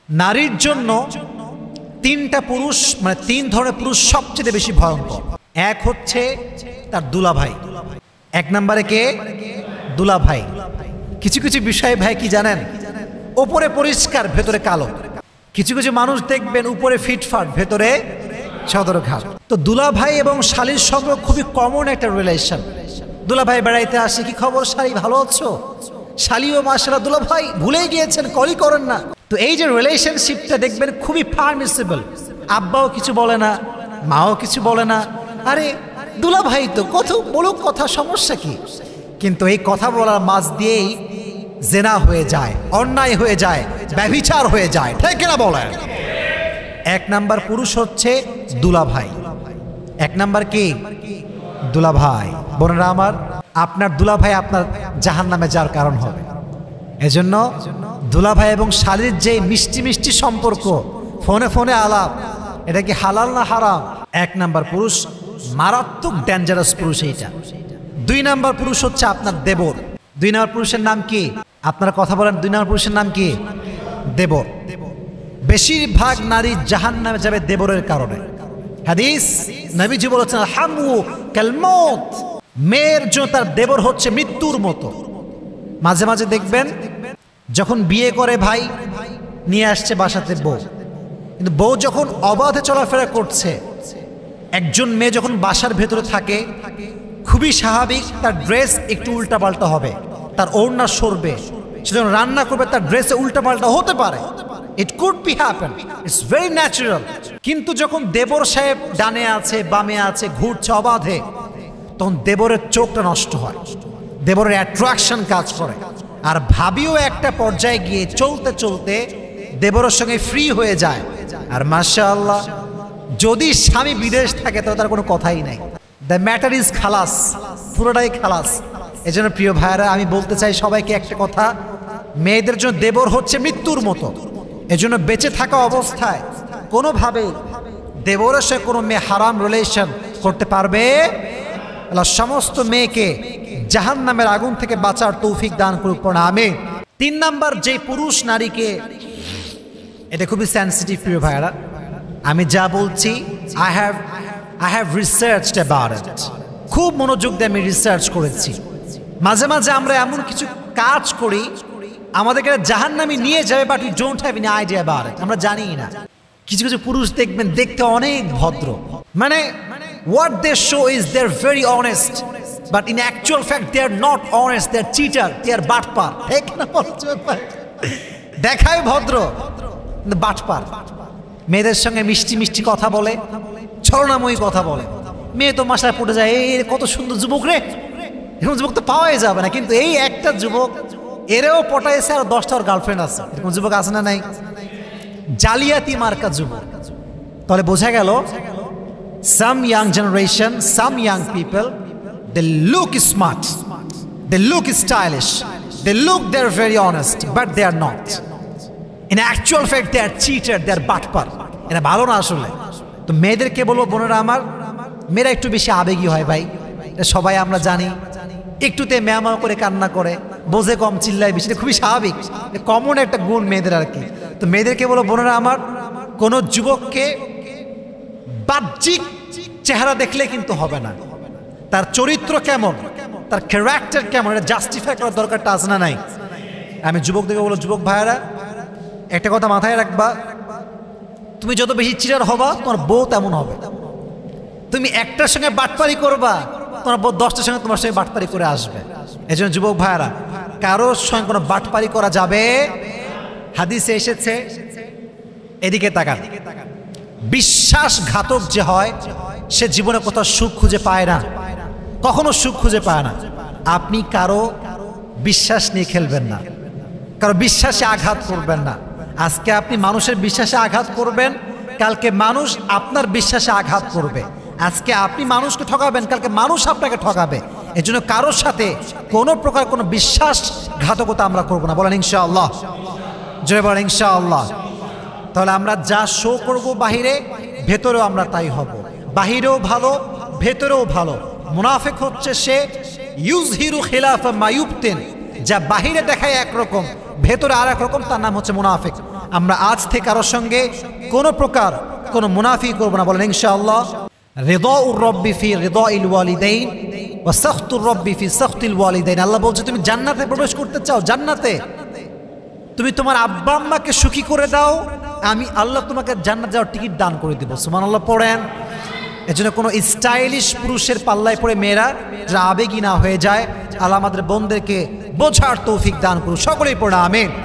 নারীর জন্য তিনটা পুরুষ মানে তিন ধরনের পুরুষ সবচেয়ে বেশি ভয়ঙ্কর। এক হচ্ছে তার দুলাভাই। এক নম্বরে কে? দুলাভাই। কিছু কিছু বিষয় ভাই কি জানেন, উপরে পরিষ্কার ভেতরে কালো। কিছু কিছু মানুষ দেখবেন উপরে ফিটফাট ভেতরে সদরঘাট। তো দুলাভাই এবং শালীর সম্পর্ক খুবই কমন একটা রিলেশন। দুলাভাই বেড়াইতে আসে, কি খবর শালী, ভালো আছো? শালীও মাশাআল্লাহ দুলাভাই ভুলে গিয়েছেন, কলই করেন না। তো এই যে রিলেশনশিপটা দেখবেন খুবই পারমিসিবল। আব্বাও কিছু বলে না, মাও কিছু বলে না, আরে দুলাভাই তো কত বলুক কথা, সমস্যা কি? কিন্তু এই কথা বলার মাঝ দিয়েই জেনা হয়ে যায়, অন্যায় হয়ে যায়, ব্যভিচার হয়ে যায়, ঠিক না বলেন? এক নাম্বার পুরুষ হচ্ছে দুলাভাই। এক নাম্বার কি? দুলাভাই। বোনেরা আমার, আপনার দুলাভাই আপনার জাহান্নামে যাওয়ার কারণ হবে। এজন্য দুলাভাই এবং শালীর যে মিষ্টি মিষ্টি সম্পর্ক, ফোনে ফোনে আলাপ, এটা কি হালাল না হারাম? এক নাম্বার পুরুষ মারাত্মক ডেঞ্জারাস পুরুষ এইটা। দুই নাম্বার পুরুষ হচ্ছে আপনার দেবর। দুই নাম্বার পুরুষের নাম কি? আপনারা কথা বলেন, দুই নাম্বার পুরুষের নাম কি? দেবর। বেশিরভাগ নারী জাহান্নামে যাবে দেবরের কারণে। হাদিস নবীজি বলেছেন হামু কাল মউত, মেয়ের জন্য তার দেবর হচ্ছে মৃত্যুর মতো। মাঝে মাঝে দেখবেন যখন বিয়ে করে ভাই নিয়ে আসছে বাসাতে বউ, কিন্তু বউ যখন অবাধে চলাফেরা করছে, একজন মেয়ে যখন বাসার ভেতরে থাকে খুবই স্বাভাবিক তার ড্রেস একটু উল্টাপাল্টা হবে, তার ওড়না সরবে, সে যখন রান্না করবে তার ড্রেসে উল্টাপাল্টা হতে পারে। It could be happen. It's very natural. কিন্তু যখন দেবর সাহেব ডানে আছে বামে আছে ঘুরছে অবাধে, তখন দেবরের চোখটা নষ্ট হয়, দেবরের অ্যাট্রাকশন কাজ করে। আর ভাবিও একটা পর্যায়ে গিয়ে চলতে চলতে দেবরের সঙ্গে ফ্রি হয়ে যায়। আর মাশাআল্লাহ যদি স্বামী বিদেশ থাকে তাহলে তার কোনো কথাই নাই, দ্য ম্যাটার ইজ খালাস, পুরোটাই খালাস। এজন্য প্রিয় ভাইয়েরা আমি বলতে চাই সবাইকে একটা কথা, মেয়েদের জন্য দেবর হচ্ছে মৃত্যুর মতো। এজন্য বেঁচে থাকা অবস্থায় কোনোভাবে দেবরের সাথে কোনো মেয়ে হারাম রিলেশন করতে পারবে আল্লাহ সমস্ত মেয়েকে জাহান্নামের আগুন থেকে বাঁচার তৌফিক দান করুক, আমিন। তিন নাম্বার যে পুরুষ নারীকে, এটা খুবই সেন্সিটিভ প্রিয় ভাইয়েরা, আমি যা বলছি I have researched about it, খুব মনোযোগ দিয়ে আমি রিসার্চ করেছি। মাঝে মাঝে আমরা এমন কিছু কাজ করি আমাদেরকে জাহান্নামে নিয়ে যাবে, but we don't have any idea about it, আমরা জানি না। কিছু কিছু পুরুষ দেখবেন দেখতে অনেক ভদ্র, মানে what they show is they're very honest, but in actual fact they are not honest, they are cheater, they are বাটপার, ঠিক না? দেখায় ভদ্র কিন্তু বাটপার। মেয়েদের সঙ্গে মিষ্টি মিষ্টি কথা বলে, ছলনাময়ী কথা বলে, মেয়ে তো মাসায় পড়ে যায়, এই কত সুন্দর যুবক রে, এরকম যুবক তো পাওয়াই যাবে না। কিন্তু এই একটা যুবক এরেও পটাইছে আর 10টার গার্লফ্রেন্ড আছে, এরকম যুবক আছে না নাই? জালিয়াতি মার্কা যুবক। তাহলে বোঝা গেল some young generation, some young people, they look smart, they look stylish, they look they're very honest, but they are not. In actual fact they are cheated, they are বাটপার। এটা ভালো না আসলে। তো মেয়েদেরকে বলবো, বোনেরা আমার, মেয়েরা একটু বেশি আবেগী হয় ভাই, সবাই আমরা জানি। একটুতে ম্যামা করে কান্না করে, বোঝে কম, চিল্লায় বেশি, খুবই স্বাভাবিক, কমন একটা গুণ মেয়েদের আর কি। তো মেয়েদেরকে বলো, বোনেরা আমার, কোন যুবককে বাহ্যিক চেহারা দেখলে কিন্তু হবে না, তার চরিত্র কেমন, তার ক্যারেক্টার কেমন, এটা জাস্টিফাই করার দরকারটা আছে না নাই? আমি যুবকদেরকে বলো, যুবক ভাইয়েরা একটা কথা মাথায় রাখবা, তুমি যত বেশি চিটার হবা তোমার বউ তেমন হবে। তুমি একটার সঙ্গে বাটপারি করবা, তোমার বউ 10টার সঙ্গে তোমার সঙ্গে বাটপারি করে আসবে। এই জন্য যুবক ভাইয়েরা কারোর সঙ্গে কোনো বাটপারি করা যাবে। হাদিসে এসেছে, এদিকে তাকান, বিশ্বাসঘাতক যে হয় সে জীবনে কোথাও সুখ খুঁজে পায় না, কখনো সুখ খুঁজে পায় না। আপনি কারো বিশ্বাস নিয়ে খেলবেন না, কারো বিশ্বাসে আঘাত করবেন না। আজকে আপনি মানুষের বিশ্বাসে আঘাত করবেন, কালকে মানুষ আপনার বিশ্বাসে আঘাত করবে। আজকে আপনি মানুষকে ঠকাবেন, কালকে মানুষ আপনাকে ঠকাবে। এই জন্য কারোর সাথে কোনো প্রকার কোনো বিশ্বাসঘাতকতা আমরা করবো না, বলেন ইনশাআল্লাহ, জয় বলেন ইনশাআল্লাহ। তাহলে আমরা যা শো করব বাহিরে, ভেতরেও আমরা তাই হব। বাহিরেও ভালো, ভেতরেও ভালো। মুনাফিক হচ্ছে সে ইউজহিরু খিলাফা মা ইউবতিন, যা বাহিরে দেখায় একরকম, ভেতরে আর এক রকম, তার নাম হচ্ছে মুনাফিক। আমরা আজ থেকে কারোর সঙ্গে কোনো প্রকার কোনো মুনাফি করব না, বলেন ইনশাআল্লাহ। রিদাউর রব্বি ফি রিদাইল ওয়ালিদাইন ওয়া সাখতুর রব্বি ফি সাখতিল ওয়ালিদাইন। আল্লাহ বলছে তুমি জান্নাতে প্রবেশ করতে চাও, জান্নাতে তুমি তোমার আব্বা আম্মাকে সুখী করে দাও, আমি আল্লাহ তোমাকে জান্নাত যাওয়ার টিকিট দান করে দেব। সুবহানাল্লাহ পড়েন। এজন্য কোনো স্টাইলিশ পুরুষের পাল্লায় পড়ে মেয়েরা যারা আবেগী না হয়ে যায়, আল্লাহ আমাদের বোনদেরকে বোঝার তৌফিক দান করুন। সকলেই পড়ে আমিন।